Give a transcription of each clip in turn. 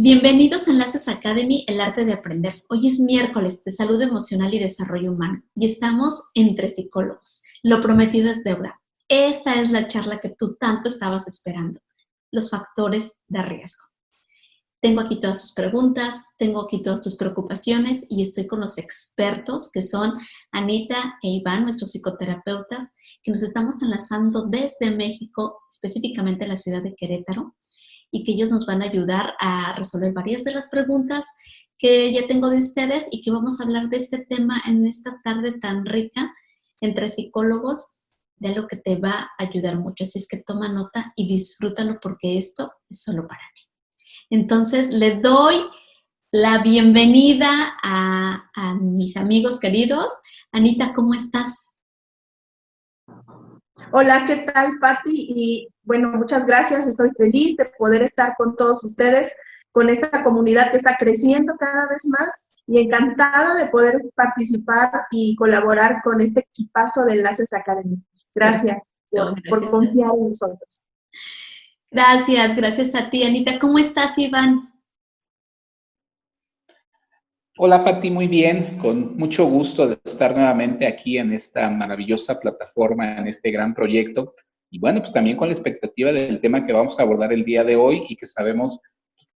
Bienvenidos a Enlaces Academy, el arte de aprender. Hoy es miércoles de salud emocional y desarrollo humano y estamos entre psicólogos. Lo prometido es deuda. Esta es la charla que tú tanto estabas esperando. Los factores de riesgo. Tengo aquí todas tus preguntas, tengo aquí todas tus preocupaciones y estoy con los expertos que son Anita e Iván, nuestros psicoterapeutas, que nos estamos enlazando desde México, específicamente en la ciudad de Querétaro, y que ellos nos van a ayudar a resolver varias de las preguntas que ya tengo de ustedes y que vamos a hablar de este tema en esta tarde tan rica entre psicólogos, de algo que te va a ayudar mucho. Así es que toma nota y disfrútalo porque esto es solo para ti. Entonces, le doy la bienvenida a mis amigos queridos. Anita, ¿cómo estás? Hola, ¿qué tal, Pati? Y bueno, muchas gracias. Estoy feliz de poder estar con todos ustedes, con esta comunidad que está creciendo cada vez más y encantada de poder participar y colaborar con este equipazo de Enlaces Académicos. Gracias por confiar en nosotros. Gracias a ti, Anita. ¿Cómo estás, Iván? Hola, Pati, muy bien, con mucho gusto de estar nuevamente aquí en esta maravillosa plataforma, en este gran proyecto. Y bueno, pues también con la expectativa del tema que vamos a abordar el día de hoy y que sabemos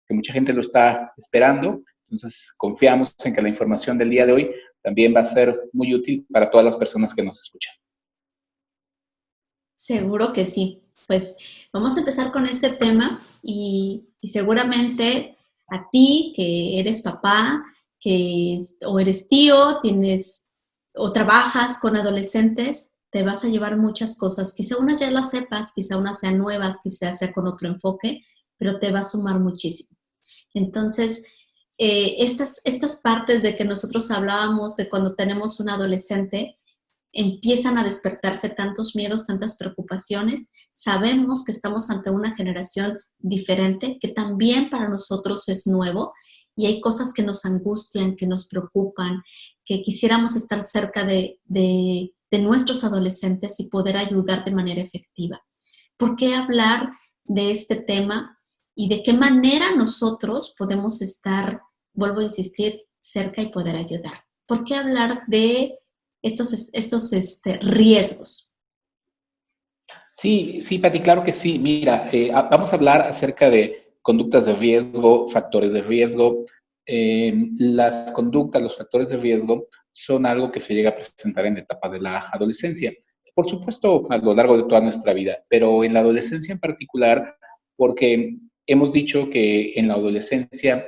que mucha gente lo está esperando. Entonces, confiamos en que la información del día de hoy también va a ser muy útil para todas las personas que nos escuchan. Seguro que sí. Pues vamos a empezar con este tema y seguramente a ti que eres papá, o eres tío, o trabajas con adolescentes, te vas a llevar muchas cosas. Quizá unas ya las sepas, quizá unas sean nuevas, quizá sea con otro enfoque, pero te va a sumar muchísimo. Entonces, estas partes de que nosotros hablábamos de cuando tenemos un adolescente, empiezan a despertarse tantos miedos, tantas preocupaciones. Sabemos que estamos ante una generación diferente, que también para nosotros es nuevo, y hay cosas que nos angustian, que nos preocupan, que quisiéramos estar cerca de nuestros adolescentes y poder ayudar de manera efectiva. ¿Por qué hablar de este tema y de qué manera nosotros podemos estar, vuelvo a insistir, cerca y poder ayudar? ¿Por qué hablar de estos riesgos? Sí, Pati, claro que sí. Mira, vamos a hablar acerca de conductas de riesgo, factores de riesgo. Las conductas, los factores de riesgo son algo que se llega a presentar en la etapa de la adolescencia. Por supuesto, a lo largo de toda nuestra vida, pero en la adolescencia en particular, porque hemos dicho que en la adolescencia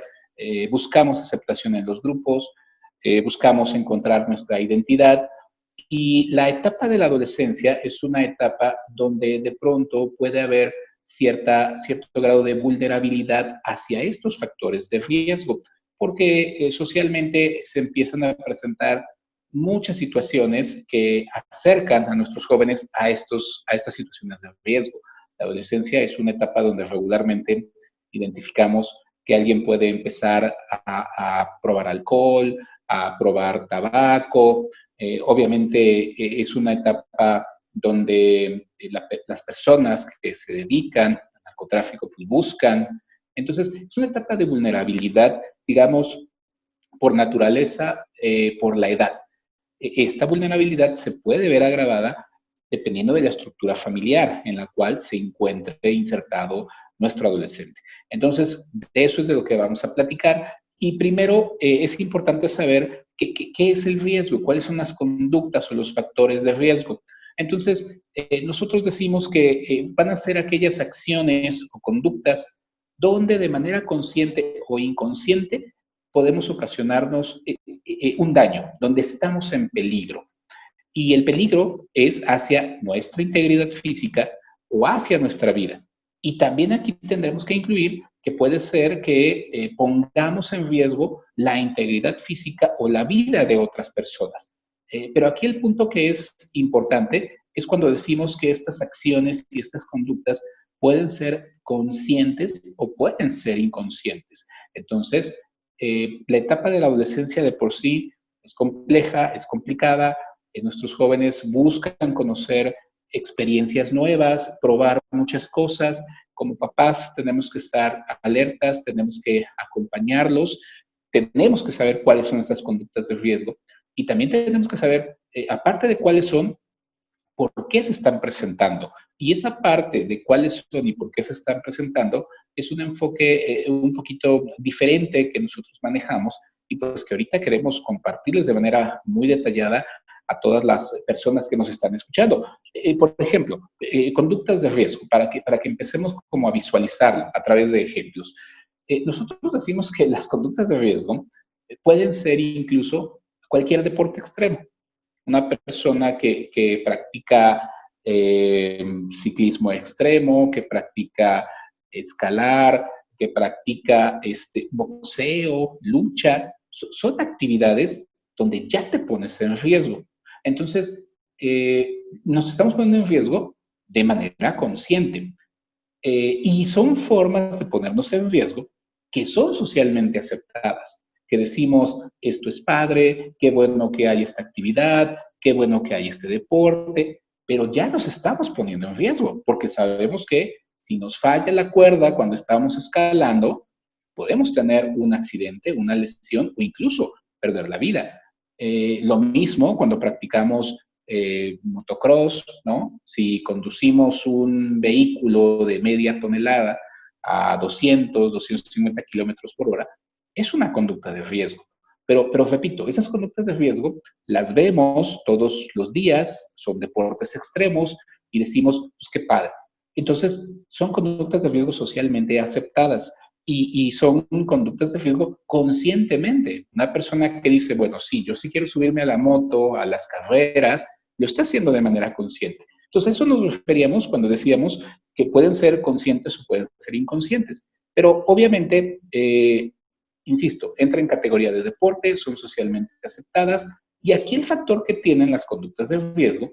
buscamos aceptación en los grupos, buscamos encontrar nuestra identidad. Y la etapa de la adolescencia es una etapa donde de pronto puede haber cierto grado de vulnerabilidad hacia estos factores de riesgo, porque socialmente se empiezan a presentar muchas situaciones que acercan a nuestros jóvenes a estas situaciones de riesgo. La adolescencia es una etapa donde regularmente identificamos que alguien puede empezar a probar alcohol, a probar tabaco. Obviamente es una etapa donde las personas que se dedican al narcotráfico pues, buscan. Entonces, es una etapa de vulnerabilidad, digamos, por naturaleza, por la edad. Esta vulnerabilidad se puede ver agravada dependiendo de la estructura familiar en la cual se encuentre insertado nuestro adolescente. Entonces, de eso es de lo que vamos a platicar. Y primero es importante saber qué es el riesgo, cuáles son las conductas o los factores de riesgo. Entonces, nosotros decimos que van a ser aquellas acciones o conductas donde de manera consciente o inconsciente podemos ocasionarnos un daño, donde estamos en peligro. Y el peligro es hacia nuestra integridad física o hacia nuestra vida. Y también aquí tendremos que incluir que puede ser que pongamos en riesgo la integridad física o la vida de otras personas. Pero aquí el punto que es importante es cuando decimos que estas acciones y estas conductas pueden ser conscientes o pueden ser inconscientes. Entonces, la etapa de la adolescencia de por sí es compleja, es complicada. Nuestros jóvenes buscan conocer experiencias nuevas, probar muchas cosas como papás tenemos que estar alertas, tenemos que acompañarlos, tenemos que saber cuáles son estas conductas de riesgo y también tenemos que saber, aparte de cuáles son, por qué se están presentando. Y esa parte de cuáles son y por qué se están presentando es un enfoque un poquito diferente que nosotros manejamos y pues que ahorita queremos compartirles de manera muy detallada a todas las personas que nos están escuchando. Por ejemplo, conductas de riesgo, para que empecemos como a visualizar a través de ejemplos. Nosotros decimos que las conductas de riesgo pueden ser incluso cualquier deporte extremo. Una persona que practica ciclismo extremo, que practica escalar, que practica boxeo, lucha, son actividades donde ya te pones en riesgo. Entonces, nos estamos poniendo en riesgo de manera consciente. Y son formas de ponernos en riesgo que son socialmente aceptadas, que decimos, esto es padre, qué bueno que hay esta actividad, qué bueno que hay este deporte, pero ya nos estamos poniendo en riesgo, porque sabemos que si nos falla la cuerda cuando estamos escalando, podemos tener un accidente, una lesión o incluso perder la vida. Lo mismo cuando practicamos motocross, ¿no? Si conducimos un vehículo de media tonelada a 250 kilómetros por hora, es una conducta de riesgo. Pero repito, esas conductas de riesgo las vemos todos los días, son deportes extremos y decimos, pues qué padre. Entonces, son conductas de riesgo socialmente aceptadas y son conductas de riesgo conscientemente. Una persona que dice, bueno, sí, yo sí quiero subirme a la moto, a las carreras, lo está haciendo de manera consciente. Entonces, a eso nos referíamos cuando decíamos que pueden ser conscientes o pueden ser inconscientes. Pero obviamente, insisto, entra en categoría de deporte, son socialmente aceptadas, y aquí el factor que tienen las conductas de riesgo,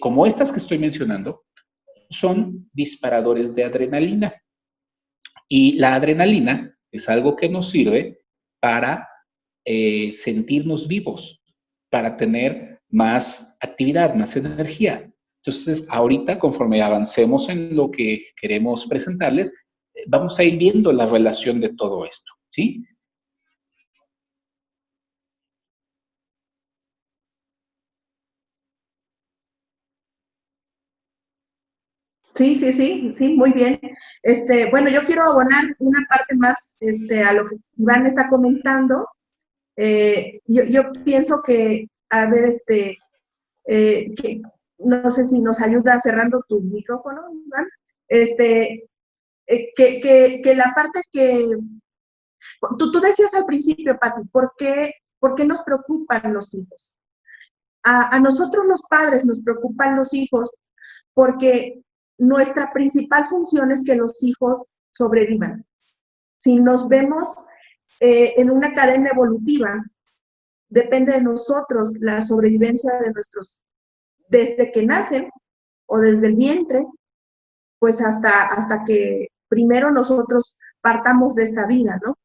como estas que estoy mencionando, son disparadores de adrenalina. Y la adrenalina es algo que nos sirve para sentirnos vivos, para tener más actividad, más energía. Entonces, ahorita, conforme avancemos en lo que queremos presentarles, vamos a ir viendo la relación de todo esto, ¿sí? Sí, muy bien. Bueno, yo quiero abonar una parte más a lo que Iván está comentando. Yo pienso que, a ver, que no sé si nos ayuda cerrando tu micrófono, Iván, que la parte que tú decías al principio, Pati, ¿por qué nos preocupan los hijos? A nosotros los padres nos preocupan los hijos porque nuestra principal función es que los hijos sobrevivan. Si nos vemos en una cadena evolutiva, depende de nosotros la sobrevivencia de nuestros, desde que nacen o desde el vientre, pues hasta que primero nosotros partamos de esta vida, ¿no?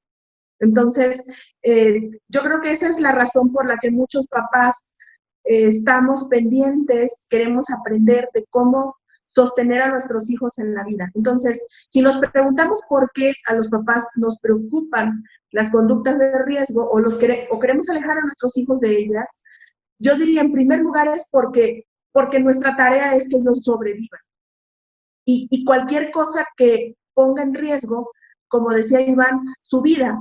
Entonces, yo creo que esa es la razón por la que muchos papás estamos pendientes, queremos aprender de cómo sostener a nuestros hijos en la vida. Entonces, si nos preguntamos por qué a los papás nos preocupan las conductas de riesgo o queremos alejar a nuestros hijos de ellas, yo diría en primer lugar es porque nuestra tarea es que ellos sobrevivan. Y cualquier cosa que ponga en riesgo, como decía Iván, su vida,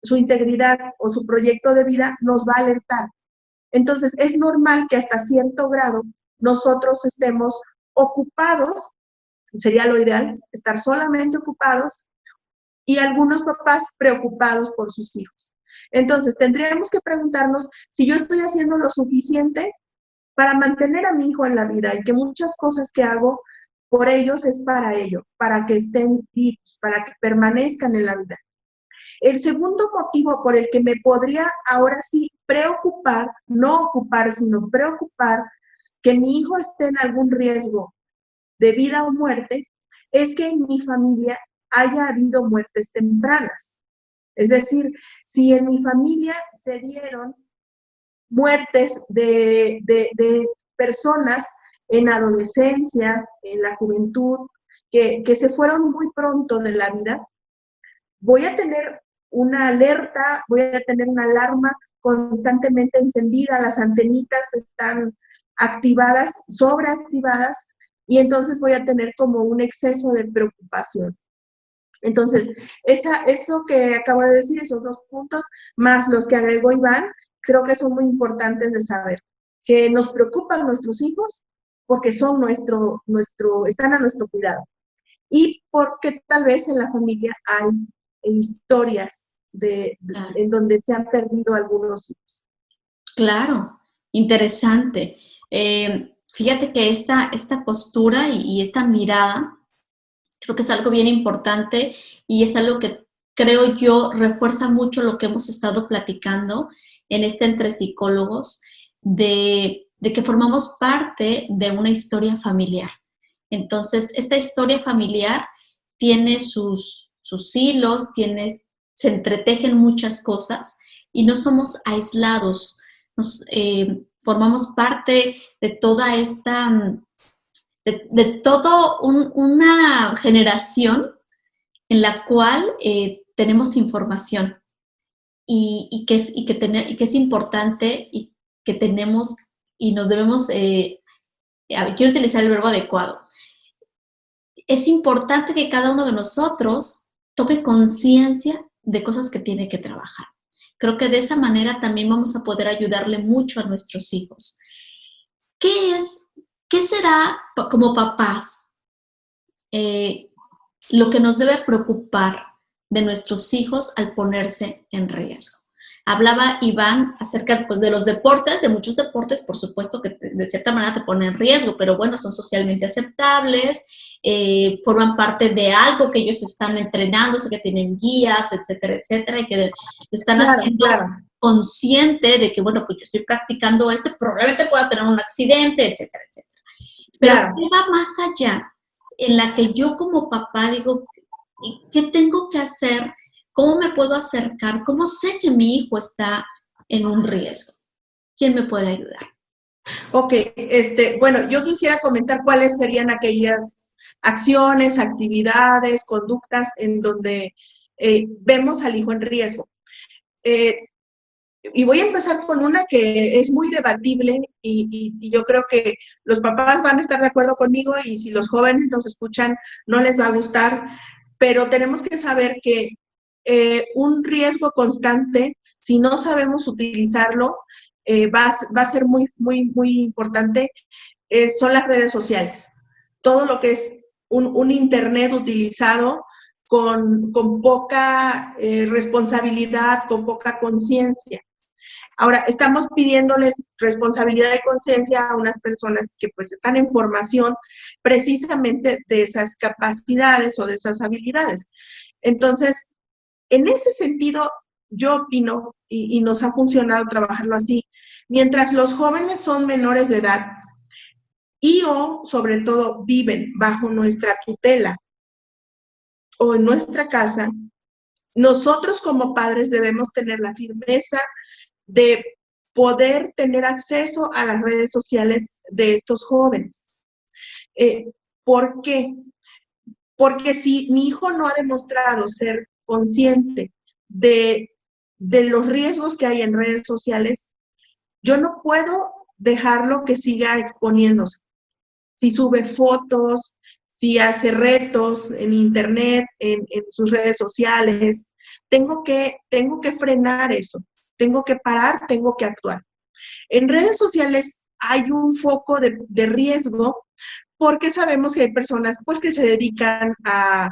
su integridad o su proyecto de vida nos va a alertar. Entonces, es normal que hasta cierto grado nosotros estemos ocupados, sería lo ideal, estar solamente ocupados, y algunos papás preocupados por sus hijos. Entonces, tendríamos que preguntarnos si yo estoy haciendo lo suficiente para mantener a mi hijo en la vida y que muchas cosas que hago por ellos es para ello, para que estén vivos, para que permanezcan en la vida. El segundo motivo por el que me podría ahora sí preocupar, no ocupar, sino preocupar que mi hijo esté en algún riesgo de vida o muerte, es que en mi familia haya habido muertes tempranas. Es decir, si en mi familia se dieron muertes de personas en adolescencia, en la juventud, que se fueron muy pronto de la vida, voy a tener una alerta, voy a tener una alarma constantemente encendida, las antenitas están activadas, sobreactivadas, y entonces voy a tener como un exceso de preocupación. Entonces, eso que acabo de decir, esos 2 puntos, más los que agregó Iván, creo que son muy importantes de saber, que nos preocupan nuestros hijos porque son están a nuestro cuidado, y porque tal vez en la familia hay historias en donde se han perdido algunos hijos. Claro, interesante. Fíjate que esta postura y esta mirada creo que es algo bien importante y es algo que creo yo refuerza mucho lo que hemos estado platicando en Entre Psicólogos, de que formamos parte de una historia familiar. Entonces, esta historia familiar tiene sus hilos, se entretejen muchas cosas y no somos aislados. Formamos parte de toda esta, de toda una generación en la cual tenemos información y que es importante y que tenemos y nos debemos, quiero utilizar el verbo adecuado, es importante que cada uno de nosotros tome conciencia de cosas que tiene que trabajar. Creo que de esa manera también vamos a poder ayudarle mucho a nuestros hijos. ¿Qué será como papás lo que nos debe preocupar de nuestros hijos al ponerse en riesgo? Hablaba Iván acerca pues, de los deportes, de muchos deportes, por supuesto que de cierta manera te ponen en riesgo, pero bueno, son socialmente aceptables, forman parte de algo que ellos están entrenando, que tienen guías, etcétera, etcétera, y que lo están haciendo consciente de que, bueno, pues yo estoy practicando probablemente pueda tener un accidente, etcétera, etcétera. Pero ¿qué va más allá? En la que yo como papá digo, ¿qué tengo que hacer? ¿Cómo me puedo acercar? ¿Cómo sé que mi hijo está en un riesgo? ¿Quién me puede ayudar? Ok, bueno, yo quisiera comentar cuáles serían aquellas acciones, actividades, conductas en donde vemos al hijo en riesgo. Y voy a empezar con una que es muy debatible y yo creo que los papás van a estar de acuerdo conmigo, y si los jóvenes nos escuchan no les va a gustar, pero tenemos que saber que un riesgo constante, si no sabemos utilizarlo, va a ser muy, muy, muy importante, son las redes sociales. Todo lo que es un internet utilizado con poca responsabilidad, con poca conciencia. Ahora, estamos pidiéndoles responsabilidad y conciencia a unas personas que pues están en formación precisamente de esas capacidades o de esas habilidades. Entonces, en ese sentido, yo opino, y nos ha funcionado trabajarlo así, mientras los jóvenes son menores de edad o sobre todo viven bajo nuestra tutela o en nuestra casa, nosotros como padres debemos tener la firmeza de poder tener acceso a las redes sociales de estos jóvenes. ¿Por qué? Porque si mi hijo no ha demostrado ser consciente de los riesgos que hay en redes sociales, yo no puedo dejarlo que siga exponiéndose. Si sube fotos, si hace retos en internet, en sus redes sociales, tengo que frenar eso. Tengo que parar, tengo que actuar. En redes sociales hay un foco de riesgo porque sabemos que hay personas pues, que se dedican a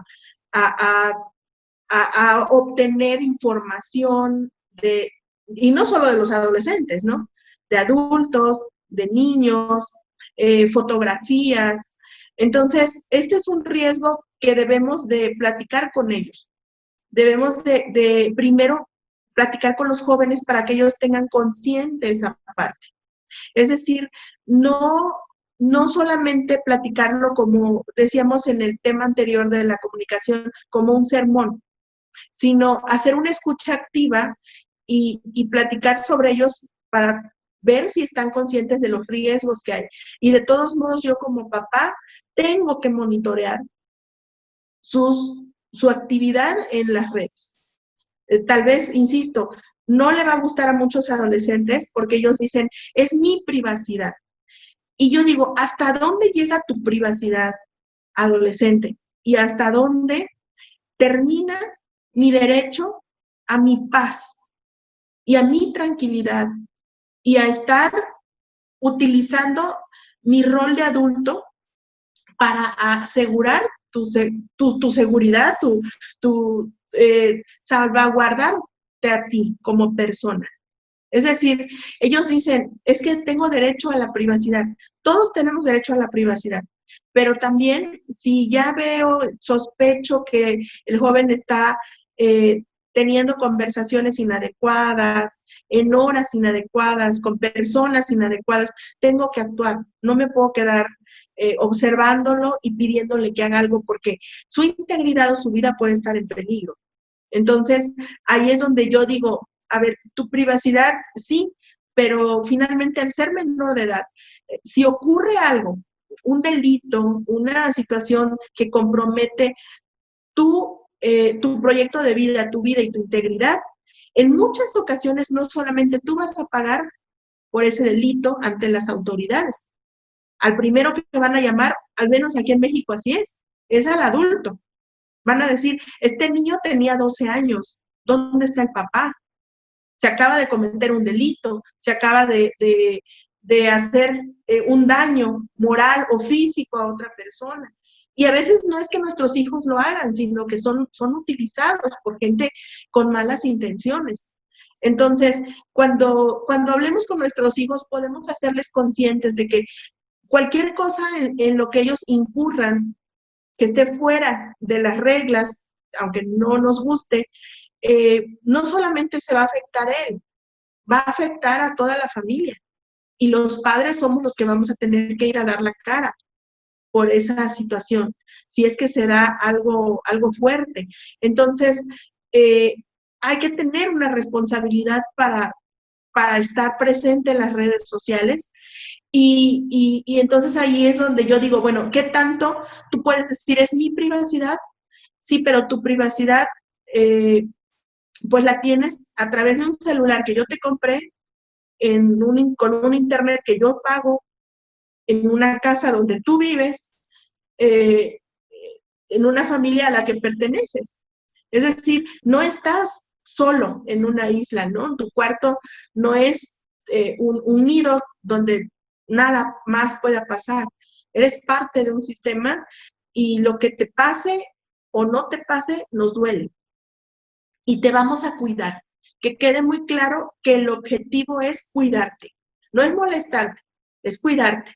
obtener información y no solo de los adolescentes, ¿no? De adultos, de niños, fotografías. Entonces, este es un riesgo que debemos de platicar con ellos. Debemos de primero platicar con los jóvenes para que ellos tengan consciente esa parte. Es decir, no solamente platicarlo como decíamos en el tema anterior de la comunicación, como un sermón, sino hacer una escucha activa y platicar sobre ellos para ver si están conscientes de los riesgos que hay. Y de todos modos, yo como papá tengo que monitorear su actividad en las redes. Tal vez, insisto, no le va a gustar a muchos adolescentes porque ellos dicen, es mi privacidad. Y yo digo, ¿hasta dónde llega tu privacidad, adolescente? ¿Y hasta dónde termina mi derecho a mi paz y a mi tranquilidad y a estar utilizando mi rol de adulto para asegurar tu seguridad, salvaguardarte a ti como persona? Es decir, ellos dicen, es que tengo derecho a la privacidad. Todos tenemos derecho a la privacidad, pero también si ya sospecho que el joven está teniendo conversaciones inadecuadas, en horas inadecuadas, con personas inadecuadas, tengo que actuar. No me puedo quedar observándolo y pidiéndole que haga algo porque su integridad o su vida puede estar en peligro. Entonces, ahí es donde yo digo, a ver, tu privacidad sí, pero finalmente al ser menor de edad, si ocurre algo, un delito, una situación que compromete tu proyecto de vida, tu vida y tu integridad, en muchas ocasiones no solamente tú vas a pagar por ese delito ante las autoridades. Al primero que te van a llamar, al menos aquí en México así es al adulto. Van a decir, este niño tenía 12 años, ¿dónde está el papá? Se acaba de cometer un delito, se acaba de hacer un daño moral o físico a otra persona. Y a veces no es que nuestros hijos lo hagan, sino que son utilizados por gente con malas intenciones. Entonces, cuando hablemos con nuestros hijos, podemos hacerles conscientes de que cualquier cosa en lo que ellos incurran, que esté fuera de las reglas, aunque no nos guste, no solamente se va a afectar a él, va a afectar a toda la familia. Y los padres somos los que vamos a tener que ir a dar la cara por esa situación, si es que se da algo fuerte. Entonces, hay que tener una responsabilidad para estar presente en las redes sociales. Y entonces ahí es donde yo digo, bueno, ¿qué tanto tú puedes decir es mi privacidad? Sí, pero tu privacidad pues la tienes a través de un celular que yo te compré, con un internet que yo pago, en una casa donde tú vives, en una familia a la que perteneces. Es decir, no estás solo en una isla, ¿no? Tu cuarto no es un nido donde nada más pueda pasar. Eres parte de un sistema y lo que te pase o no te pase nos duele. Y te vamos a cuidar. Que quede muy claro que el objetivo es cuidarte. No es molestarte, es cuidarte.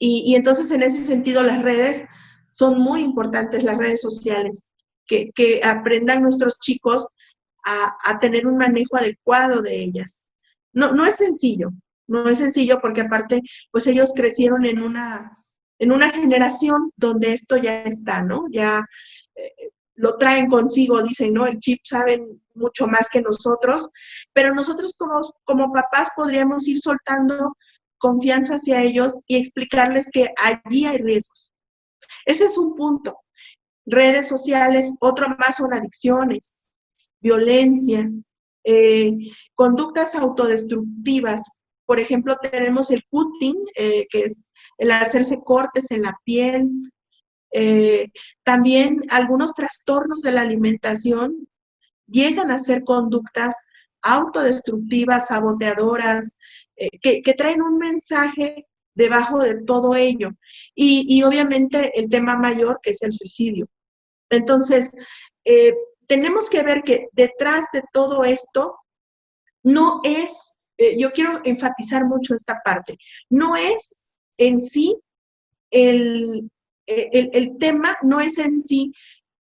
Y entonces en ese sentido las redes son muy importantes, las redes sociales, que aprendan nuestros chicos a tener un manejo adecuado de ellas. No es sencillo, no es sencillo porque aparte, pues ellos crecieron en una generación donde esto ya está, ¿no? Ya lo traen consigo, dicen, ¿no? El chip saben mucho más que nosotros, pero nosotros como papás podríamos ir soltando confianza hacia ellos y explicarles que allí hay riesgos. Ese es un punto. Redes sociales, otro más son adicciones, violencia, conductas autodestructivas. Por ejemplo, tenemos el cutting, que es el hacerse cortes en la piel. También algunos trastornos de la alimentación llegan a ser conductas autodestructivas, saboteadoras, que traen un mensaje debajo de todo ello. Y obviamente el tema mayor, que es el suicidio. Entonces, tenemos que ver que detrás de todo esto no es, yo quiero enfatizar mucho esta parte, no es en sí el tema, no es en sí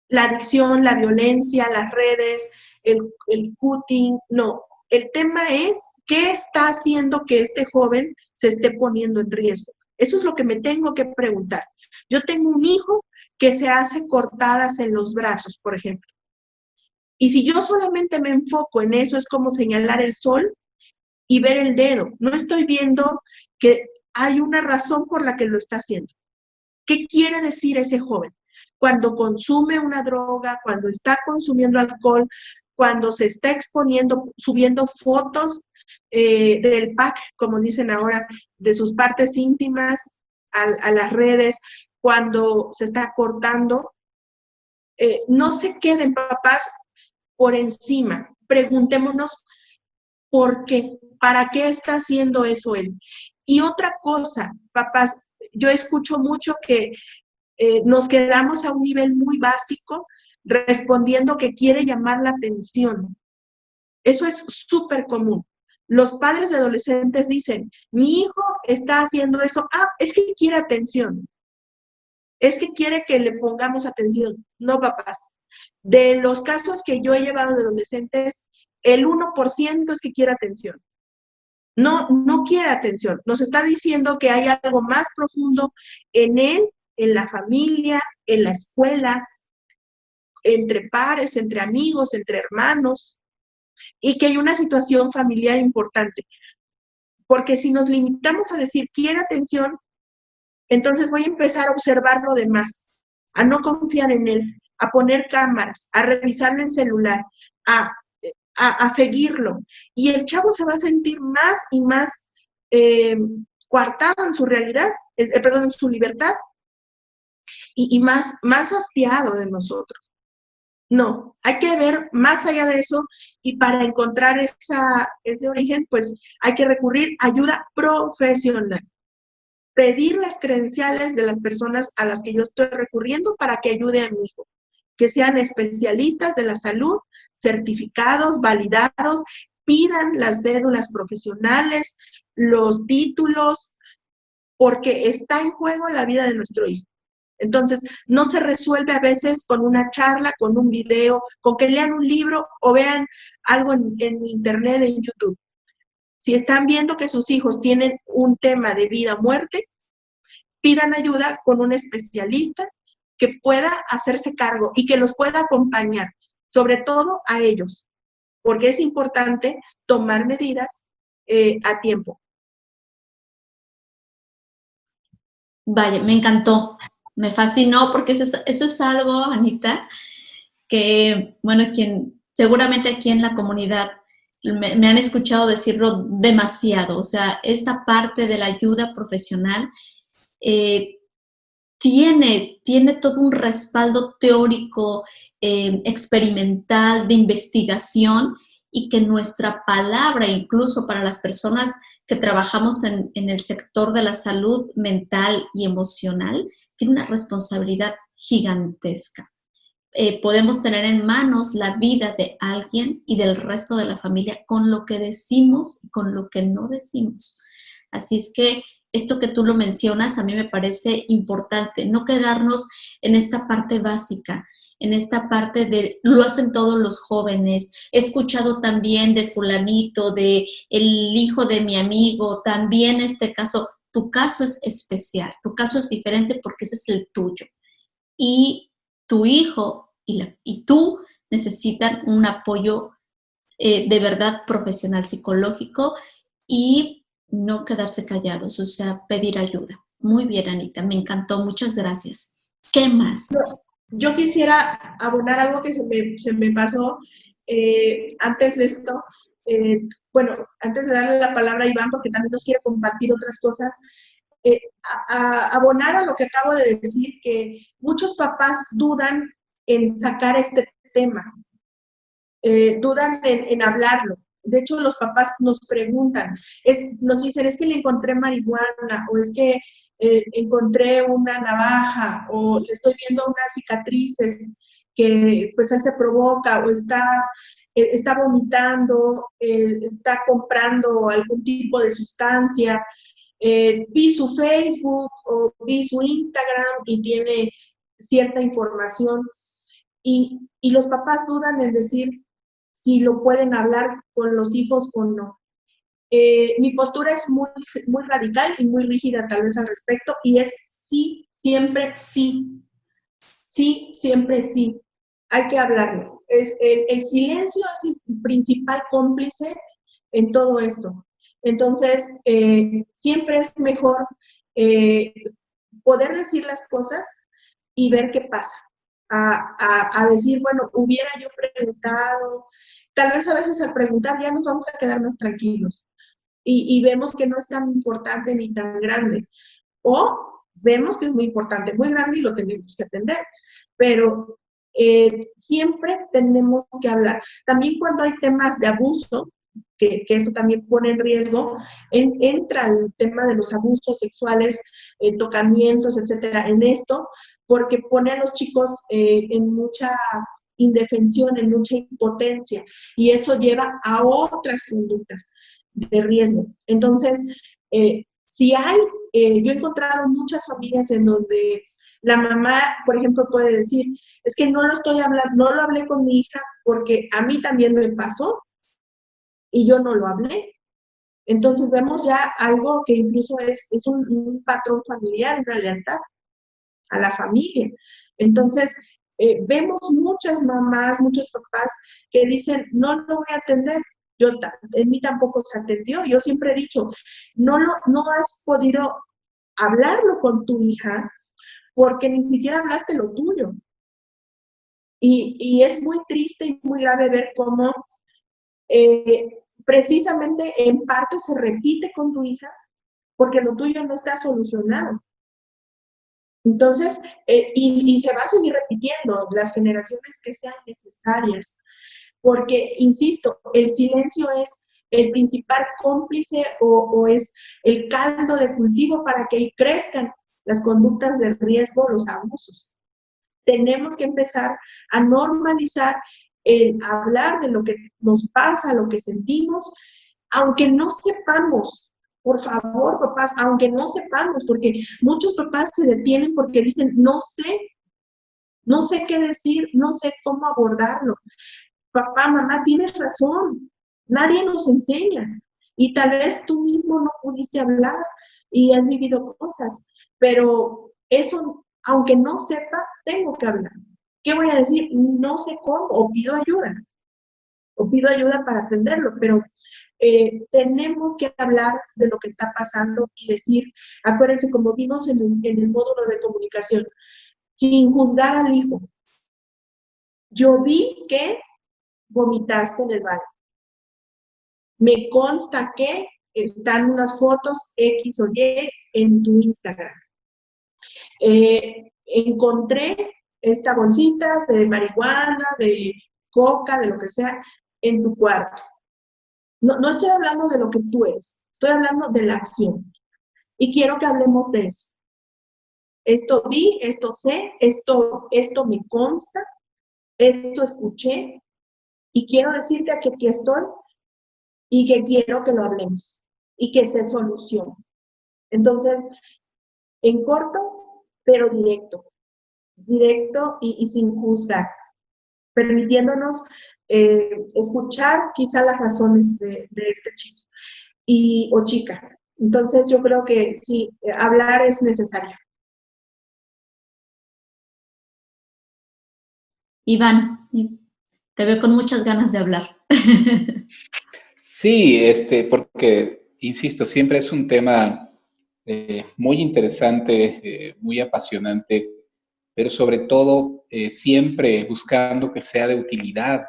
la adicción, la violencia, las redes, el cutting, no. El tema es qué está haciendo que este joven se esté poniendo en riesgo. Eso es lo que me tengo que preguntar. Yo tengo un hijo que se hace cortadas en los brazos, por ejemplo. Y si yo solamente me enfoco en eso, es como señalar el sol y ver el dedo. No estoy viendo que hay una razón por la que lo está haciendo. ¿Qué quiere decir ese joven? cuando consume una droga, cuando está consumiendo alcohol, cuando se está exponiendo, subiendo fotos del pack, como dicen ahora, de sus partes íntimas a las redes, cuando se está cortando. No se queden, papás, por encima. Preguntémonos por qué, para qué está haciendo eso él. Y otra cosa, papás, yo escucho mucho que nos quedamos a un nivel muy básico respondiendo que quiere llamar la atención. Eso es súper común. Los padres de adolescentes dicen, mi hijo está haciendo eso, es que quiere atención, es que quiere que le pongamos atención. No, papás. De los casos que yo he llevado de adolescentes, el 1% es que quiere atención. No quiere atención. Nos está diciendo que hay algo más profundo en él, en la familia, en la escuela, entre pares, entre amigos, entre hermanos, y que hay una situación familiar importante. Porque si nos limitamos a decir quiere atención, entonces voy a empezar a observar lo demás, a no confiar en él, a poner cámaras, a revisarle el celular, a seguirlo. Y el chavo se va a sentir más y más coartado en su realidad, perdón, en su libertad, y más hastiado de nosotros. No, hay que ver más allá de eso, y para encontrar ese origen, pues hay que recurrir a ayuda profesional. Pedir las credenciales de las personas a las que yo estoy recurriendo para que ayude a mi hijo, que sean especialistas de la salud, certificados, validados, pidan las cédulas profesionales, los títulos, porque está en juego la vida de nuestro hijo. Entonces, no se resuelve a veces con una charla, con un video, con que lean un libro o vean algo en internet, en YouTube. Si están viendo que sus hijos tienen un tema de vida o muerte, pidan ayuda con un especialista que pueda hacerse cargo y que los pueda acompañar, sobre todo a ellos, porque es importante tomar medidas a tiempo. Vaya, me encantó, me fascinó, porque eso es algo, Anita, que, bueno, seguramente aquí en la comunidad me han escuchado decirlo demasiado. O sea, esta parte de la ayuda profesional tiene todo un respaldo teórico, experimental, de investigación, y que nuestra palabra, incluso para las personas que trabajamos en el sector de la salud mental y emocional, tiene una responsabilidad gigantesca. Podemos tener en manos la vida de alguien y del resto de la familia con lo que decimos y con lo que no decimos. Así es que esto que tú lo mencionas a mí me parece importante, no quedarnos en esta parte básica, en esta parte de lo hacen todos los jóvenes. He escuchado también de fulanito, de el hijo de mi amigo, también este caso. Tu caso es especial, tu caso es diferente porque ese es el tuyo. Y tu hijo y tú necesitan un apoyo de verdad profesional, psicológico, y no quedarse callados, o sea, pedir ayuda. Muy bien, Anita, me encantó, muchas gracias. ¿Qué más? Yo quisiera abonar algo que se me pasó antes de esto. Bueno, antes de darle la palabra a Iván, porque también nos quiere compartir otras cosas, abonar a lo que acabo de decir, que muchos papás dudan en sacar este tema, dudan en hablarlo. De hecho, los papás nos preguntan, nos dicen, es que le encontré marihuana, o es que encontré una navaja, o le estoy viendo unas cicatrices que pues él se provoca, o está vomitando, está comprando algún tipo de sustancia. Vi su Facebook o vi su Instagram y tiene cierta información, y los papás dudan en decir si lo pueden hablar con los hijos o no. Mi postura es muy radical y muy rígida tal vez al respecto, y es sí, siempre sí. Sí, siempre sí. Hay que hablarlo. El silencio es el principal cómplice en todo esto. Entonces, siempre es mejor poder decir las cosas y ver qué pasa. a decir, bueno, hubiera yo preguntado. Tal vez a veces al preguntar ya nos vamos a quedar más tranquilos y vemos que no es tan importante ni tan grande. O vemos que es muy importante, muy grande y lo tenemos que atender. Pero siempre tenemos que hablar. También cuando hay temas de abuso, que eso también pone en riesgo, entra el tema de los abusos sexuales, tocamientos, etcétera, en esto, porque pone a los chicos en mucha indefensión, en mucha impotencia, y eso lleva a otras conductas de riesgo. Entonces, si hay, yo he encontrado muchas familias en donde la mamá, por ejemplo, puede decir, es que no lo estoy hablando, no lo hablé con mi hija porque a mí también me pasó y yo no lo hablé. Entonces vemos ya algo que incluso es un patrón familiar, una lealtad a la familia. Entonces, vemos muchas mamás, muchos papás que dicen, no lo voy a atender. En mí tampoco se atendió. Yo siempre he dicho, no has podido hablarlo con tu hija porque ni siquiera hablaste lo tuyo. Y es muy triste y muy grave ver cómo precisamente en parte se repite con tu hija porque lo tuyo no está solucionado. Entonces, y se va a seguir repitiendo las generaciones que sean necesarias, porque, insisto, el silencio es el principal cómplice o es el caldo de cultivo para que crezcan las conductas de riesgo, los abusos. Tenemos que empezar a normalizar el hablar de lo que nos pasa, lo que sentimos, aunque no sepamos. Por favor, papás, aunque no sepamos, porque muchos papás se detienen porque dicen, no sé qué decir, no sé cómo abordarlo. Papá, mamá, tienes razón, nadie nos enseña. Y tal vez tú mismo no pudiste hablar y has vivido cosas, pero eso, aunque no sepa, tengo que hablar. ¿Qué voy a decir? No sé cómo, o pido ayuda para atenderlo, pero tenemos que hablar de lo que está pasando y decir, acuérdense, como vimos en el módulo de comunicación, sin juzgar al hijo. Yo vi que vomitaste en el baño. Me consta que están unas fotos X o Y en tu Instagram. Encontré esta bolsita de marihuana, de coca, de lo que sea, en tu cuarto. No estoy hablando de lo que tú eres, estoy hablando de la acción. Y quiero que hablemos de eso. Esto vi, esto sé, esto me consta, esto escuché, y quiero decirte que aquí estoy y que quiero que lo hablemos y que se solucione. Entonces, en corto, pero directo y sin juzgar, permitiéndonos escuchar quizá las razones de este chico o chica. Entonces, yo creo que sí, hablar es necesario. Iván, te veo con muchas ganas de hablar. Sí, porque, insisto, siempre es un tema muy interesante, muy apasionante, pero sobre todo siempre buscando que sea de utilidad.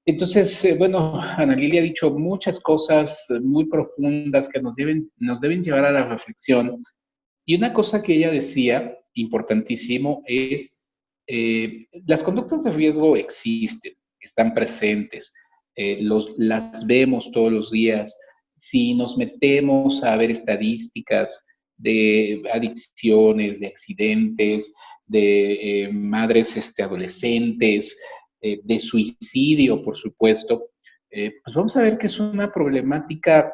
Entonces, bueno, Ana Lilia ha dicho muchas cosas muy profundas que nos deben llevar a la reflexión. Y una cosa que ella decía, importantísimo, es las conductas de riesgo existen, están presentes, las vemos todos los días. Si nos metemos a ver estadísticas de adicciones, de accidentes, de madres adolescentes, de suicidio, por supuesto, pues vamos a ver que es una problemática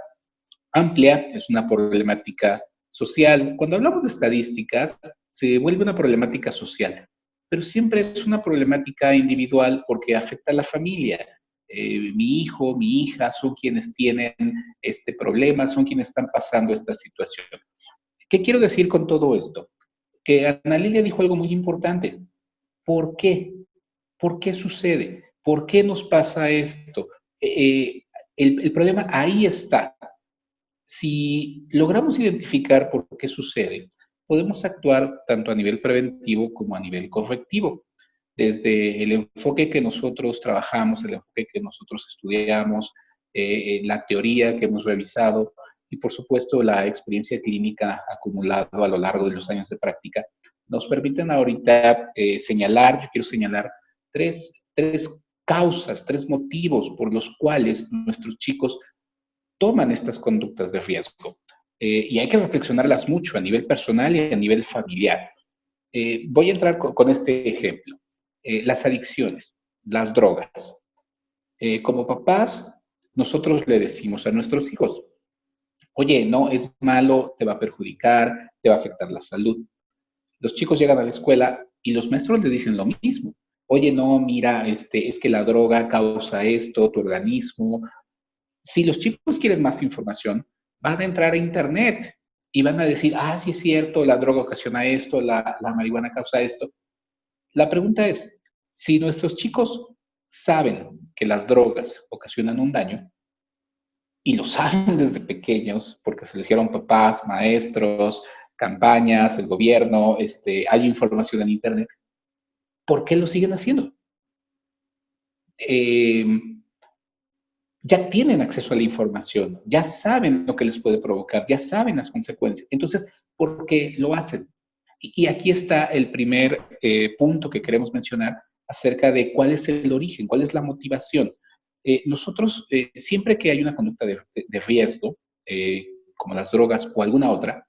amplia, es una problemática social. Cuando hablamos de estadísticas, se vuelve una problemática social, pero siempre es una problemática individual porque afecta a la familia. Mi hijo, mi hija son quienes tienen este problema, son quienes están pasando esta situación. ¿Qué quiero decir con todo esto? Que Ana Lilia dijo algo muy importante. ¿Por qué? ¿Por qué sucede? ¿Por qué nos pasa esto? El problema ahí está. Si logramos identificar por qué sucede, podemos actuar tanto a nivel preventivo como a nivel correctivo. desde el enfoque que nosotros trabajamos, el enfoque que nosotros estudiamos, la teoría que hemos revisado y, por supuesto, la experiencia clínica acumulada a lo largo de los años de práctica, nos permiten ahorita yo quiero señalar tres causas, tres motivos por los cuales nuestros chicos toman estas conductas de riesgo. Y hay que reflexionarlas mucho a nivel personal y a nivel familiar. Voy a entrar con este ejemplo. Las adicciones, las drogas. Como papás, nosotros le decimos a nuestros hijos, oye, no, es malo, te va a perjudicar, te va a afectar la salud. Los chicos llegan a la escuela y los maestros les dicen lo mismo. Oye, no, mira, es que la droga causa esto, tu organismo. Si los chicos quieren más información, van a entrar a internet y van a decir, sí es cierto, la droga ocasiona esto, la marihuana causa esto. La pregunta es, si nuestros chicos saben que las drogas ocasionan un daño, y lo saben desde pequeños, porque se les dijeron papás, maestros, campañas, el gobierno, hay información en internet, ¿por qué lo siguen haciendo? Ya tienen acceso a la información, ya saben lo que les puede provocar, ya saben las consecuencias. Entonces, ¿por qué lo hacen? Y aquí está el primer punto que queremos mencionar acerca de cuál es el origen, cuál es la motivación. Nosotros, siempre que hay una conducta de riesgo, como las drogas o alguna otra,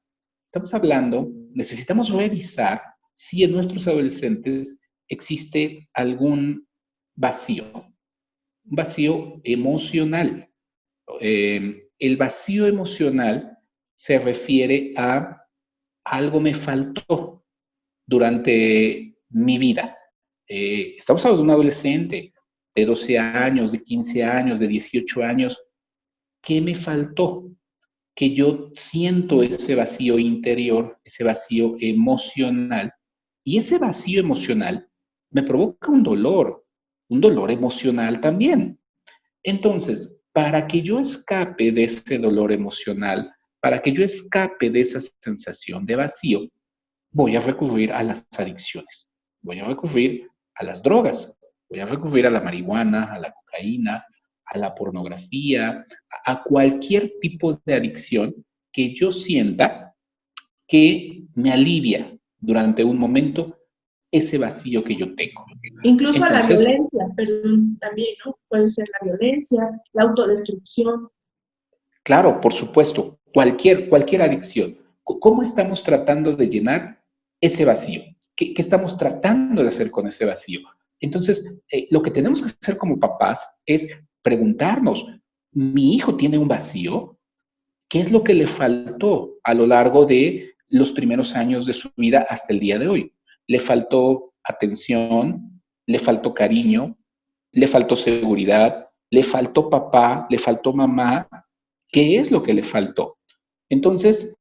necesitamos revisar si en nuestros adolescentes existe algún vacío, un vacío emocional. El vacío emocional se refiere a algo me faltó durante mi vida. Estamos hablando de un adolescente de 12 años, de 15 años, de 18 años. ¿Qué me faltó? Que yo siento ese vacío interior, ese vacío emocional. Y ese vacío emocional me provoca un dolor emocional también. Entonces, para que yo escape de ese dolor emocional, para que yo escape de esa sensación de vacío, voy a recurrir a las adicciones, voy a recurrir a las drogas, voy a recurrir a la marihuana, a la cocaína, a la pornografía, a cualquier tipo de adicción que yo sienta que me alivia durante un momento ese vacío que yo tengo. Incluso a la violencia, pero también, ¿no? Puede ser la violencia, la autodestrucción. Claro, por supuesto, cualquier adicción. ¿Cómo estamos tratando de llenar ese vacío? ¿Qué estamos tratando de hacer con ese vacío? Entonces, lo que tenemos que hacer como papás es preguntarnos, ¿mi hijo tiene un vacío? ¿Qué es lo que le faltó a lo largo de los primeros años de su vida hasta el día de hoy? ¿Le faltó atención? ¿Le faltó cariño? ¿Le faltó seguridad? ¿Le faltó papá? ¿Le faltó mamá? ¿Qué es lo que le faltó? Entonces,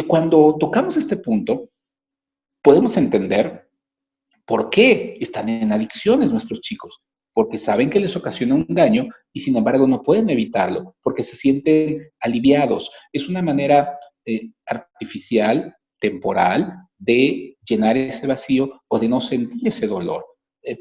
cuando tocamos este punto, podemos entender por qué están en adicciones nuestros chicos, porque saben que les ocasiona un daño y sin embargo no pueden evitarlo, porque se sienten aliviados. Es una manera artificial, temporal, de llenar ese vacío o de no sentir ese dolor.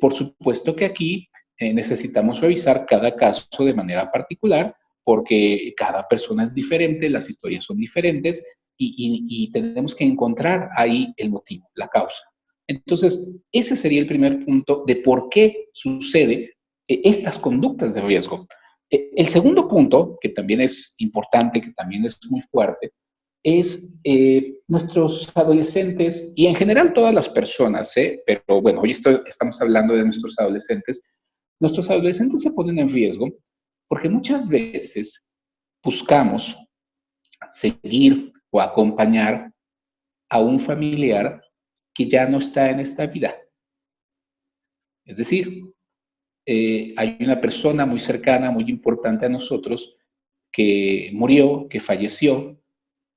Por supuesto que aquí necesitamos revisar cada caso de manera particular, porque cada persona es diferente, las historias son diferentes y tenemos que encontrar ahí el motivo, la causa. Entonces, ese sería el primer punto de por qué sucede estas conductas de riesgo. El segundo punto, que también es importante, que también es muy fuerte, es nuestros adolescentes y en general todas las personas, pero bueno, hoy estamos hablando de nuestros adolescentes. Nuestros adolescentes se ponen en riesgo porque muchas veces buscamos seguir o acompañar a un familiar que ya no está en esta vida. Es decir, hay una persona muy cercana, muy importante a nosotros, que murió, que falleció,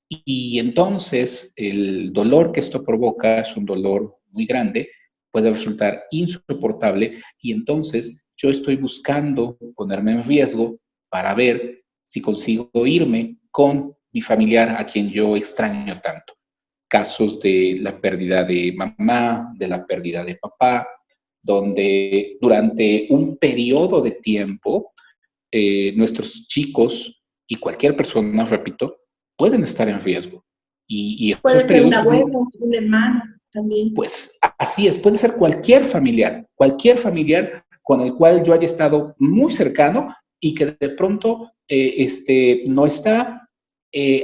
y entonces el dolor que esto provoca es un dolor muy grande, puede resultar insoportable, y entonces yo estoy buscando ponerme en riesgo para ver si consigo irme con mi familiar a quien yo extraño tanto. Casos de la pérdida de mamá, de la pérdida de papá, donde durante un periodo de tiempo nuestros chicos y cualquier persona, repito, pueden estar en riesgo. Y Puede esos ser un periodos son, abuelo, un hermano también. pues así es, puede ser cualquier familiar con el cual yo haya estado muy cercano y que de pronto no está.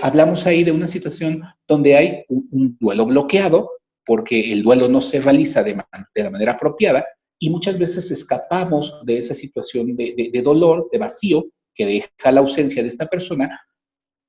Hablamos ahí de una situación donde hay un duelo bloqueado porque el duelo no se realiza de la manera apropiada y muchas veces escapamos de esa situación de dolor, de vacío que deja la ausencia de esta persona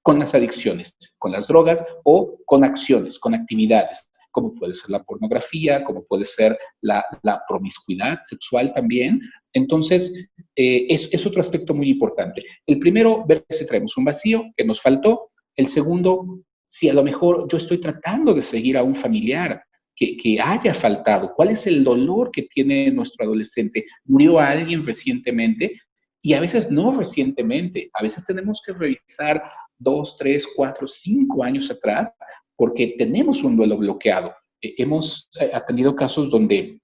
con las adicciones, con las drogas o con acciones, con actividades, como puede ser la pornografía, como puede ser la promiscuidad sexual también. Entonces, es otro aspecto muy importante. El primero, ver si traemos un vacío que nos faltó. El segundo, si a lo mejor yo estoy tratando de seguir a un familiar que haya faltado, cuál es el dolor que tiene nuestro adolescente. ¿Murió alguien recientemente? Y a veces no recientemente, a veces tenemos que revisar 2, 3, 4, 5 años atrás, porque tenemos un duelo bloqueado. Hemos atendido casos donde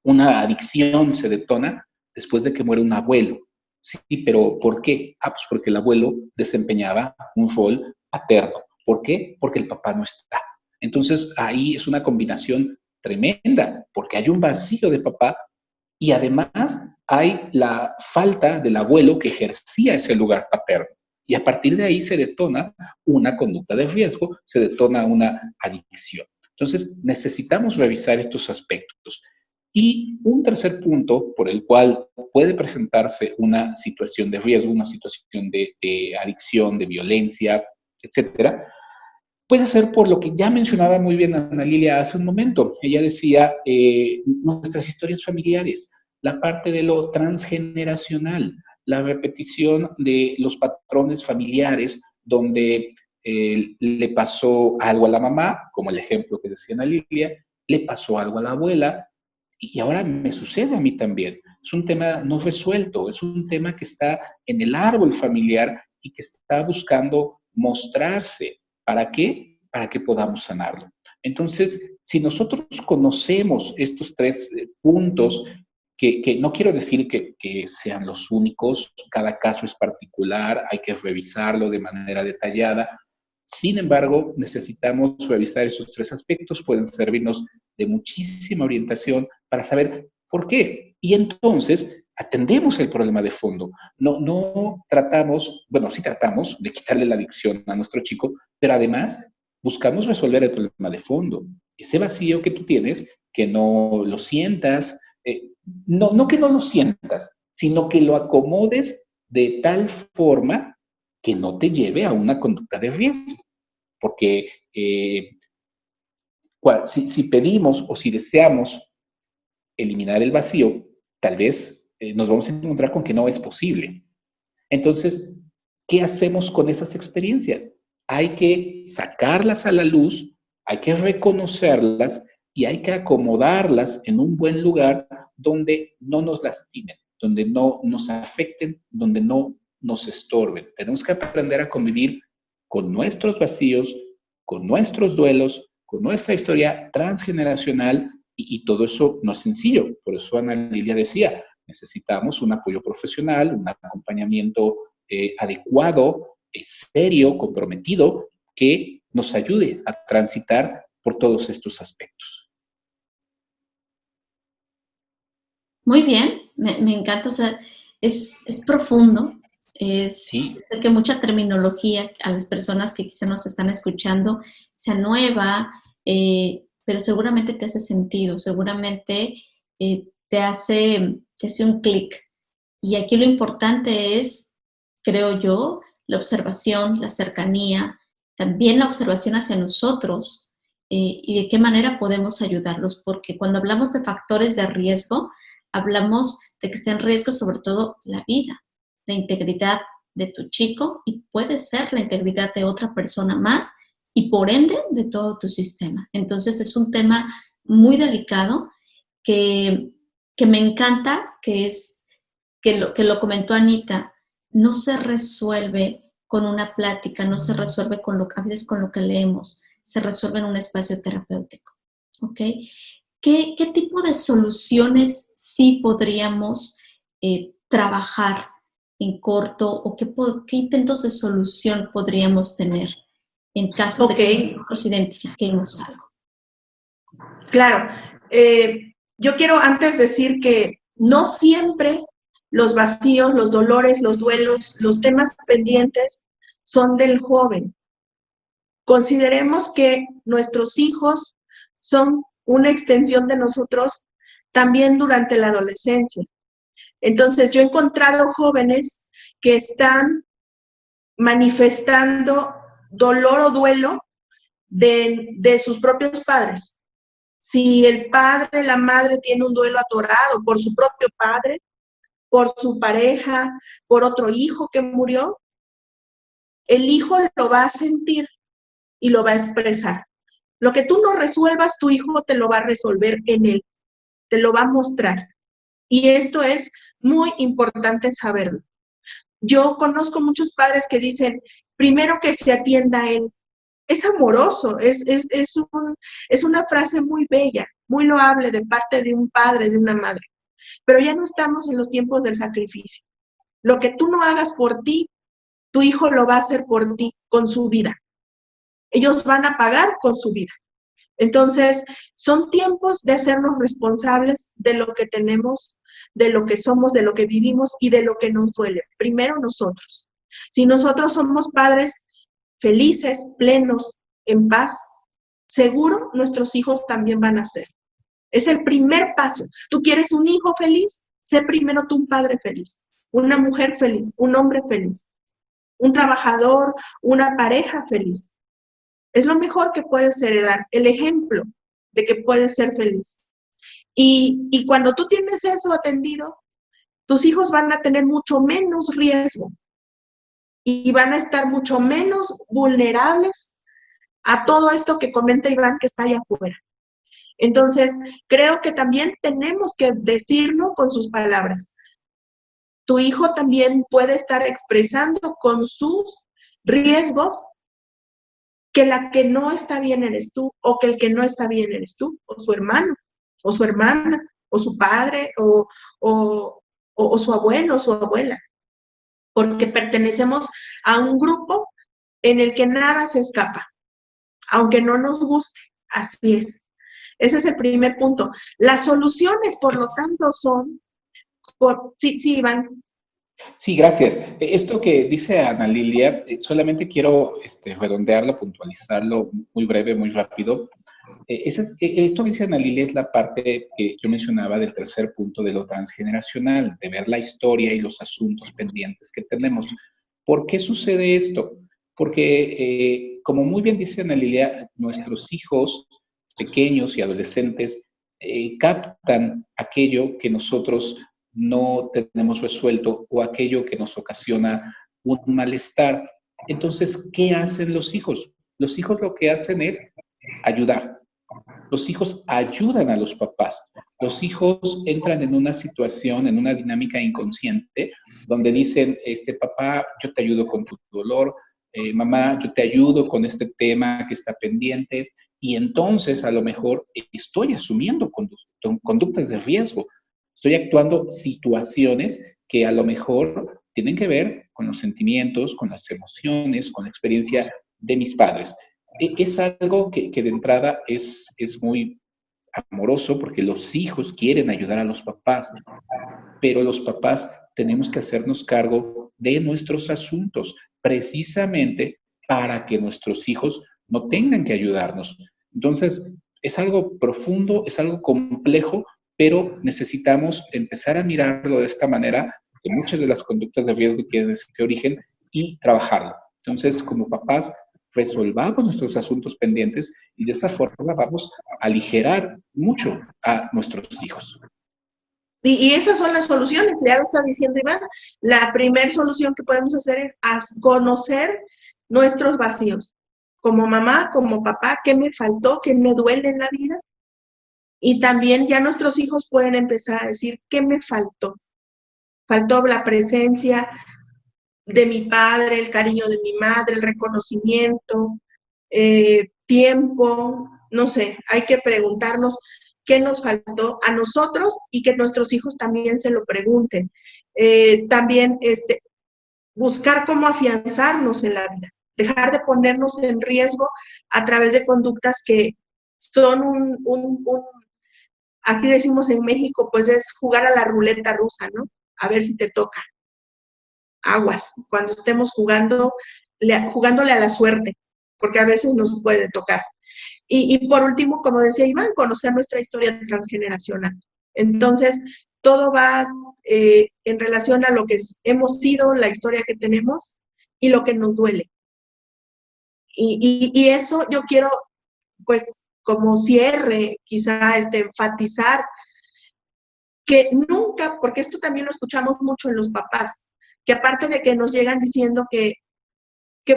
una adicción se detona después de que muere un abuelo. Sí, pero ¿por qué? Pues porque el abuelo desempeñaba un rol paterno. ¿Por qué? Porque el papá no está. Entonces ahí es una combinación tremenda, porque hay un vacío de papá y además hay la falta del abuelo que ejercía ese lugar paterno. Y a partir de ahí se detona una conducta de riesgo, se detona una adicción. Entonces, necesitamos revisar estos aspectos. Y un tercer punto por el cual puede presentarse una situación de riesgo, una situación de adicción, de violencia, etcétera, puede ser por lo que ya mencionaba muy bien Ana Lilia hace un momento. Ella decía, nuestras historias familiares, la parte de lo transgeneracional, la repetición de los patrones familiares donde le pasó algo a la mamá, como el ejemplo que decía Ana Lilia, le pasó algo a la abuela y ahora me sucede a mí también. Es un tema no resuelto, es un tema que está en el árbol familiar y que está buscando mostrarse. ¿Para qué? Para que podamos sanarlo. Entonces, si nosotros conocemos estos tres puntos, que no quiero decir que sean los únicos, cada caso es particular, hay que revisarlo de manera detallada. Sin embargo, necesitamos revisar esos tres aspectos, pueden servirnos de muchísima orientación para saber por qué. Y entonces atendemos el problema de fondo. No tratamos, bueno, sí tratamos de quitarle la adicción a nuestro chico, pero además buscamos resolver el problema de fondo. Ese vacío que tú tienes, que no lo sientas, no que no lo sientas, sino que lo acomodes de tal forma que no te lleve a una conducta de riesgo. Porque si pedimos o si deseamos eliminar el vacío, tal vez nos vamos a encontrar con que no es posible. Entonces, ¿qué hacemos con esas experiencias? Hay que sacarlas a la luz, hay que reconocerlas y hay que acomodarlas en un buen lugar donde no nos lastimen, donde no nos afecten, donde no nos estorben. Tenemos que aprender a convivir con nuestros vacíos, con nuestros duelos, con nuestra historia transgeneracional y todo eso no es sencillo. Por eso Ana Lilia decía, necesitamos un apoyo profesional, un acompañamiento adecuado, serio, comprometido, que nos ayude a transitar por todos estos aspectos. Muy bien, me encanta, o sea, es profundo, Sí. sé que mucha terminología a las personas que quizá nos están escuchando sea nueva, pero seguramente te hace sentido, seguramente te hace un clic. Y aquí lo importante es, creo yo, la observación, la cercanía, también la observación hacia nosotros y de qué manera podemos ayudarlos, porque cuando hablamos de factores de riesgo, hablamos de que está en riesgo sobre todo la vida, la integridad de tu chico y puede ser la integridad de otra persona más y por ende de todo tu sistema. Entonces es un tema muy delicado que me encanta, que lo comentó Anita, no se resuelve con una plática, no se resuelve a veces con lo que leemos, se resuelve en un espacio terapéutico, ¿ok? ¿qué tipo de soluciones sí podríamos trabajar en corto o qué intentos de solución podríamos tener en caso de que nosotros identifiquemos algo? Claro. Yo quiero antes decir que no siempre los vacíos, los dolores, los duelos, los temas pendientes son del joven. Consideremos que nuestros hijos son una extensión de nosotros también durante la adolescencia. Entonces, yo he encontrado jóvenes que están manifestando dolor o duelo de sus propios padres. Si el padre, la madre tiene un duelo atorado por su propio padre, por su pareja, por otro hijo que murió, el hijo lo va a sentir y lo va a expresar. Lo que tú no resuelvas, tu hijo te lo va a resolver en él, te lo va a mostrar. Y esto es muy importante saberlo. Yo conozco muchos padres que dicen, primero que se atienda a él. Es amoroso, es una frase muy bella, muy loable de parte de un padre, de una madre. Pero ya no estamos en los tiempos del sacrificio. Lo que tú no hagas por ti, tu hijo lo va a hacer por ti con su vida. Ellos van a pagar con su vida. Entonces, son tiempos de hacernos responsables de lo que tenemos, de lo que somos, de lo que vivimos y de lo que nos duele. Primero nosotros. Si nosotros somos padres felices, plenos, en paz, seguro nuestros hijos también van a ser. Es el primer paso. ¿Tú quieres un hijo feliz? Sé primero tú un padre feliz, una mujer feliz, un hombre feliz, un trabajador, una pareja feliz. Es lo mejor que puedes heredar, el ejemplo de que puedes ser feliz. Y cuando tú tienes eso atendido, tus hijos van a tener mucho menos riesgo y van a estar mucho menos vulnerables a todo esto que comenta Iván que está allá afuera. Entonces, creo que también tenemos que decirlo con sus palabras. Tu hijo también puede estar expresando con sus riesgos que la que no está bien eres tú, o que el que no está bien eres tú, o su hermano, o su hermana, o su padre, o su abuelo, o su abuela. Porque pertenecemos a un grupo en el que nada se escapa, aunque no nos guste, así es. Ese es el primer punto. Las soluciones, por lo tanto, son... Sí, Iván. Sí, gracias. Esto que dice Ana Lilia, solamente quiero redondearlo, puntualizarlo muy breve, muy rápido. Esto que dice Ana Lilia es la parte que yo mencionaba del tercer punto de lo transgeneracional, de ver la historia y los asuntos pendientes que tenemos. ¿Por qué sucede esto? Porque, como muy bien dice Ana Lilia, nuestros hijos pequeños y adolescentes captan aquello que nosotros no tenemos resuelto o aquello que nos ocasiona un malestar. Entonces, ¿qué hacen los hijos? Los hijos lo que hacen es ayudar. Los hijos ayudan a los papás. Los hijos entran en una situación, en una dinámica inconsciente, donde dicen, papá, yo te ayudo con tu dolor, mamá, yo te ayudo con este tema que está pendiente, y entonces a lo mejor estoy asumiendo conductas de riesgo. Estoy actuando situaciones que a lo mejor tienen que ver con los sentimientos, con las emociones, con la experiencia de mis padres. Es algo que de entrada es muy amoroso porque los hijos quieren ayudar a los papás, pero los papás tenemos que hacernos cargo de nuestros asuntos precisamente para que nuestros hijos no tengan que ayudarnos. Entonces, es algo profundo, es algo complejo, pero necesitamos empezar a mirarlo de esta manera, que muchas de las conductas de riesgo tienen ese origen, y trabajarlo. Entonces, como papás, resolvamos nuestros asuntos pendientes y de esa forma vamos a aligerar mucho a nuestros hijos. Y esas son las soluciones, ya lo está diciendo Iván. La primera solución que podemos hacer es conocer nuestros vacíos. Como mamá, como papá, ¿qué me faltó? ¿Qué me duele en la vida? Y también ya nuestros hijos pueden empezar a decir, ¿qué me faltó? Faltó la presencia de mi padre, el cariño de mi madre, el reconocimiento, tiempo, no sé, hay que preguntarnos qué nos faltó a nosotros y que nuestros hijos también se lo pregunten. También buscar cómo afianzarnos en la vida, dejar de ponernos en riesgo a través de conductas que son aquí decimos en México, pues es jugar a la ruleta rusa, ¿no? A ver si te toca. Aguas, cuando estemos jugándole a la suerte, porque a veces nos puede tocar. Y por último, como decía Iván, conocer nuestra historia transgeneracional. Entonces, todo va en relación a lo que hemos sido, la historia que tenemos y lo que nos duele. Y eso yo quiero, pues, como cierre, quizá enfatizar que nunca, porque esto también lo escuchamos mucho en los papás, que aparte de que nos llegan diciendo que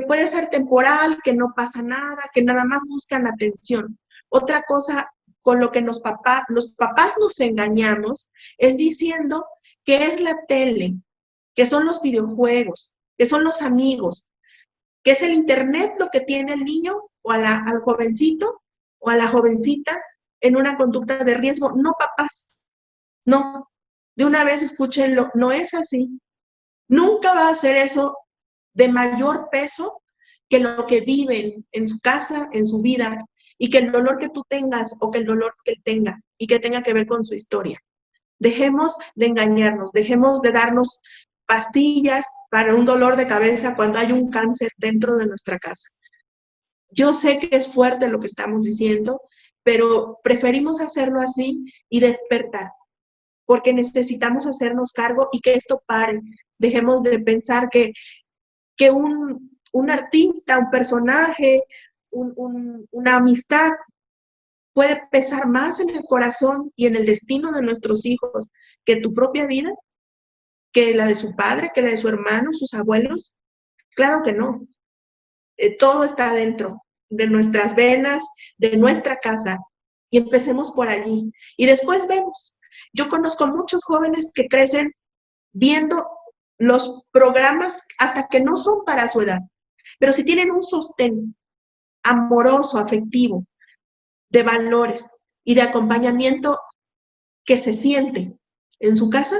puede ser temporal, que no pasa nada, que nada más buscan atención. Otra cosa con lo que los papás nos engañamos es diciendo que es la tele, que son los videojuegos, que son los amigos, que es el internet lo que tiene el niño o al jovencito o a la jovencita en una conducta de riesgo. No, papás, no. De una vez escúchenlo, no es así. Nunca va a ser eso de mayor peso que lo que viven en su casa, en su vida, y que el dolor que tú tengas o que el dolor que él tenga y que tenga que ver con su historia. Dejemos de engañarnos, dejemos de darnos pastillas para un dolor de cabeza cuando hay un cáncer dentro de nuestra casa. Yo sé que es fuerte lo que estamos diciendo, pero preferimos hacerlo así y despertar, porque necesitamos hacernos cargo y que esto pare. Dejemos de pensar que un artista, un personaje, una amistad puede pesar más en el corazón y en el destino de nuestros hijos que tu propia vida, que la de su padre, que la de su hermano, sus abuelos. Claro que no. Todo está dentro de nuestras venas, de nuestra casa, y empecemos por allí. Y después vemos. Yo conozco muchos jóvenes que crecen viendo los programas hasta que no son para su edad, pero si tienen un sostén amoroso, afectivo, de valores y de acompañamiento que se siente en su casa,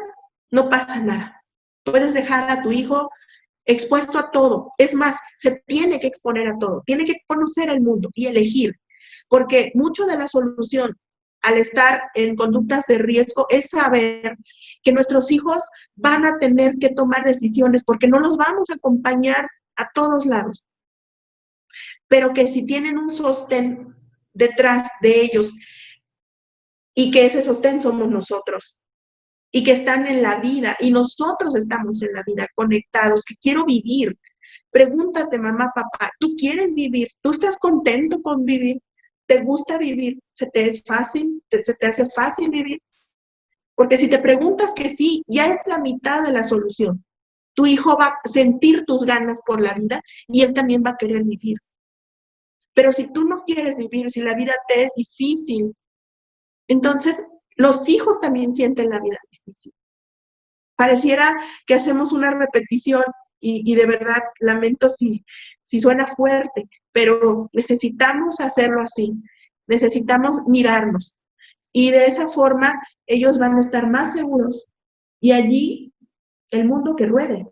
no pasa nada. Puedes dejar a tu hijo expuesto a todo. Es más, se tiene que exponer a todo. Tiene que conocer el mundo y elegir. Porque mucho de la solución al estar en conductas de riesgo es saber que nuestros hijos van a tener que tomar decisiones porque no los vamos a acompañar a todos lados. Pero que si tienen un sostén detrás de ellos y que ese sostén somos nosotros y que están en la vida y nosotros estamos en la vida conectados, que quiero vivir. Pregúntate, mamá, papá, ¿tú quieres vivir? ¿Tú estás contento con vivir? ¿Te gusta vivir? ¿Se te es fácil? ¿Se te hace fácil vivir? Porque si te preguntas que sí, ya es la mitad de la solución. Tu hijo va a sentir tus ganas por la vida y él también va a querer vivir. Pero si tú no quieres vivir, si la vida te es difícil, entonces los hijos también sienten la vida difícil. Pareciera que hacemos una repetición y de verdad lamento si suena fuerte, pero necesitamos hacerlo así. Necesitamos mirarnos. Y de esa forma ellos van a estar más seguros. Y allí el mundo que ruede.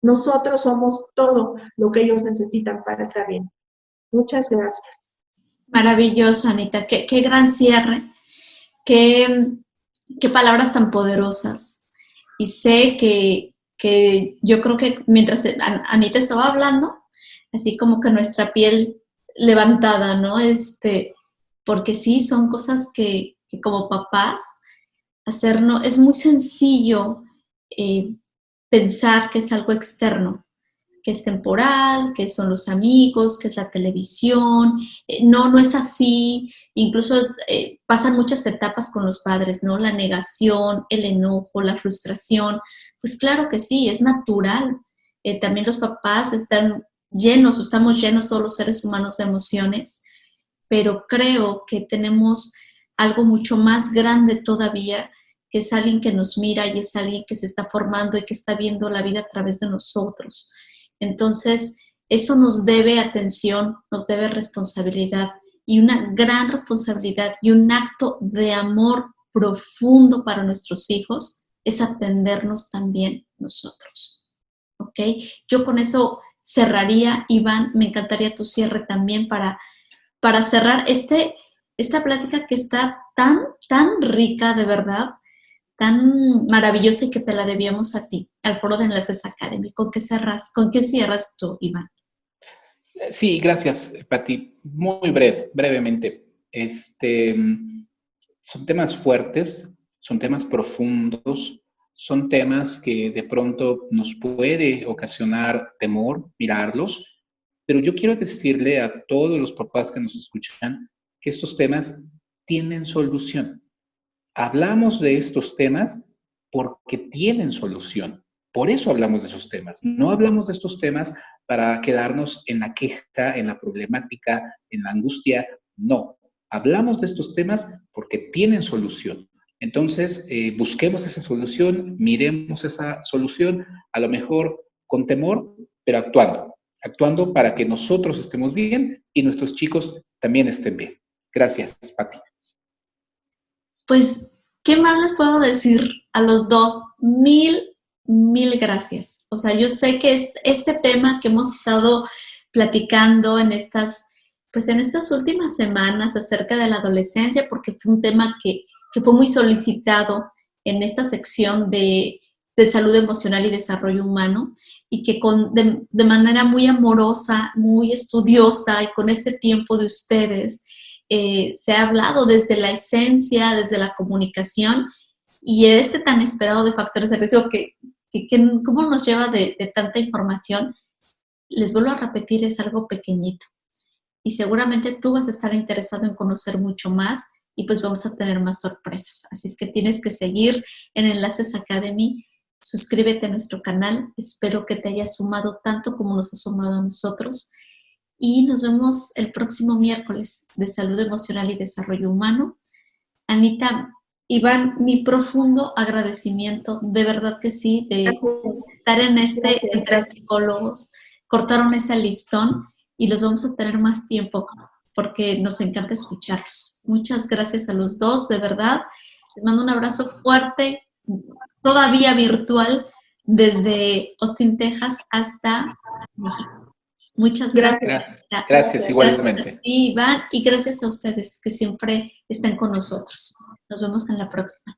Nosotros somos todo lo que ellos necesitan para estar bien. Muchas gracias. Maravilloso, Anita. Qué gran cierre. Qué palabras tan poderosas. Y sé que yo creo que mientras Anita estaba hablando, así como que nuestra piel levantada, ¿no? Porque sí, son cosas que como papás, hacernos, es muy sencillo pensar que es algo externo, que es temporal, que son los amigos, que es la televisión. No es así. Incluso pasan muchas etapas con los padres, ¿no? La negación, el enojo, la frustración. Pues claro que sí, es natural. También los papás estamos llenos todos los seres humanos de emociones, pero creo que tenemos algo mucho más grande todavía, que es alguien que nos mira y es alguien que se está formando y que está viendo la vida a través de nosotros. Entonces, eso nos debe atención, nos debe responsabilidad y una gran responsabilidad y un acto de amor profundo para nuestros hijos es atendernos también nosotros. ¿Ok? Yo con eso cerraría, Iván, me encantaría tu cierre también para cerrar esta plática que está tan rica, de verdad, tan maravillosa y que te la debíamos a ti, al Foro de Enlaces Academy. ¿Con qué cierras tú, Iván? Sí, gracias, Pati. Muy brevemente. Son temas fuertes, son temas profundos, son temas que de pronto nos puede ocasionar temor mirarlos, pero yo quiero decirle a todos los papás que nos escuchan que estos temas tienen solución. Hablamos de estos temas porque tienen solución. Por eso hablamos de esos temas. No hablamos de estos temas para quedarnos en la queja, en la problemática, en la angustia. No. Hablamos de estos temas porque tienen solución. Entonces, busquemos esa solución, miremos esa solución, a lo mejor con temor, pero actuando para que nosotros estemos bien y nuestros chicos también estén bien. Gracias, Pati. Pues, ¿qué más les puedo decir a los dos? Mil gracias. O sea, yo sé que este tema que hemos estado platicando en estas últimas semanas acerca de la adolescencia, porque fue un tema que fue muy solicitado en esta sección de salud emocional y desarrollo humano, y que de manera muy amorosa, muy estudiosa y con este tiempo de ustedes, se ha hablado desde la esencia, desde la comunicación y tan esperado de factores de riesgo que cómo nos lleva de tanta información. Les vuelvo a repetir, es algo pequeñito y seguramente tú vas a estar interesado en conocer mucho más y pues vamos a tener más sorpresas. Así es que tienes que seguir en Enlaces Academy, suscríbete a nuestro canal, espero que te haya sumado tanto como nos ha sumado a nosotros. Y nos vemos el próximo miércoles de Salud Emocional y Desarrollo Humano. Anita, Iván, mi profundo agradecimiento, de verdad que sí, de estar en entre psicólogos. Cortaron ese listón y los vamos a tener más tiempo porque nos encanta escucharlos. Muchas gracias a los dos, de verdad. Les mando un abrazo fuerte, todavía virtual, desde Austin, Texas, hasta México. Muchas gracias. Gracias, igualmente. Gracias a ti, Iván, y gracias a ustedes que siempre están con nosotros. Nos vemos en la próxima.